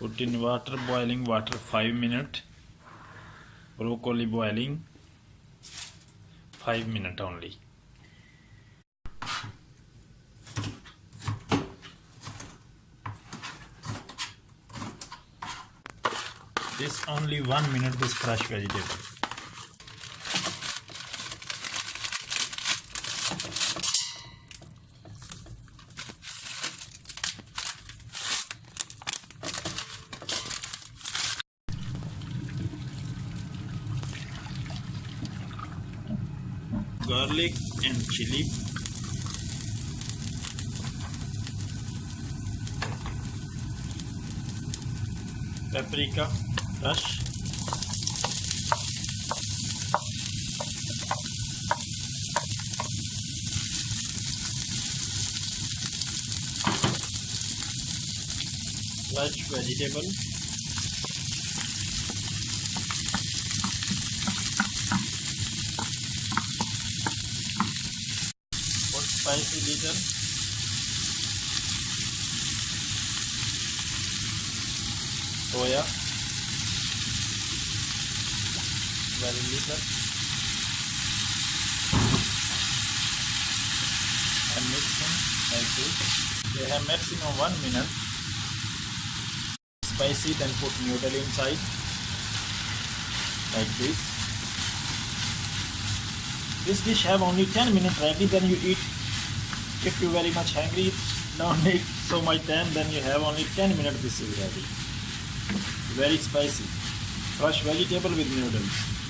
Put in water, boiling water 5 minutes. Broccoli boiling 5 minutes only. This only 1 minute, this fresh vegetable. Garlic and chili. Paprika, fresh. Fresh vegetable. Put spicy little. Soya. Very little. And mixing like this. They have maximum 1 minute. Spicy, then put noodle inside like this. This dish have only 10 minutes ready, then you eat. If you very much hungry, don't need so much time, then you have only 10 minutes, this is ready. Very spicy. Fresh vegetable with noodles.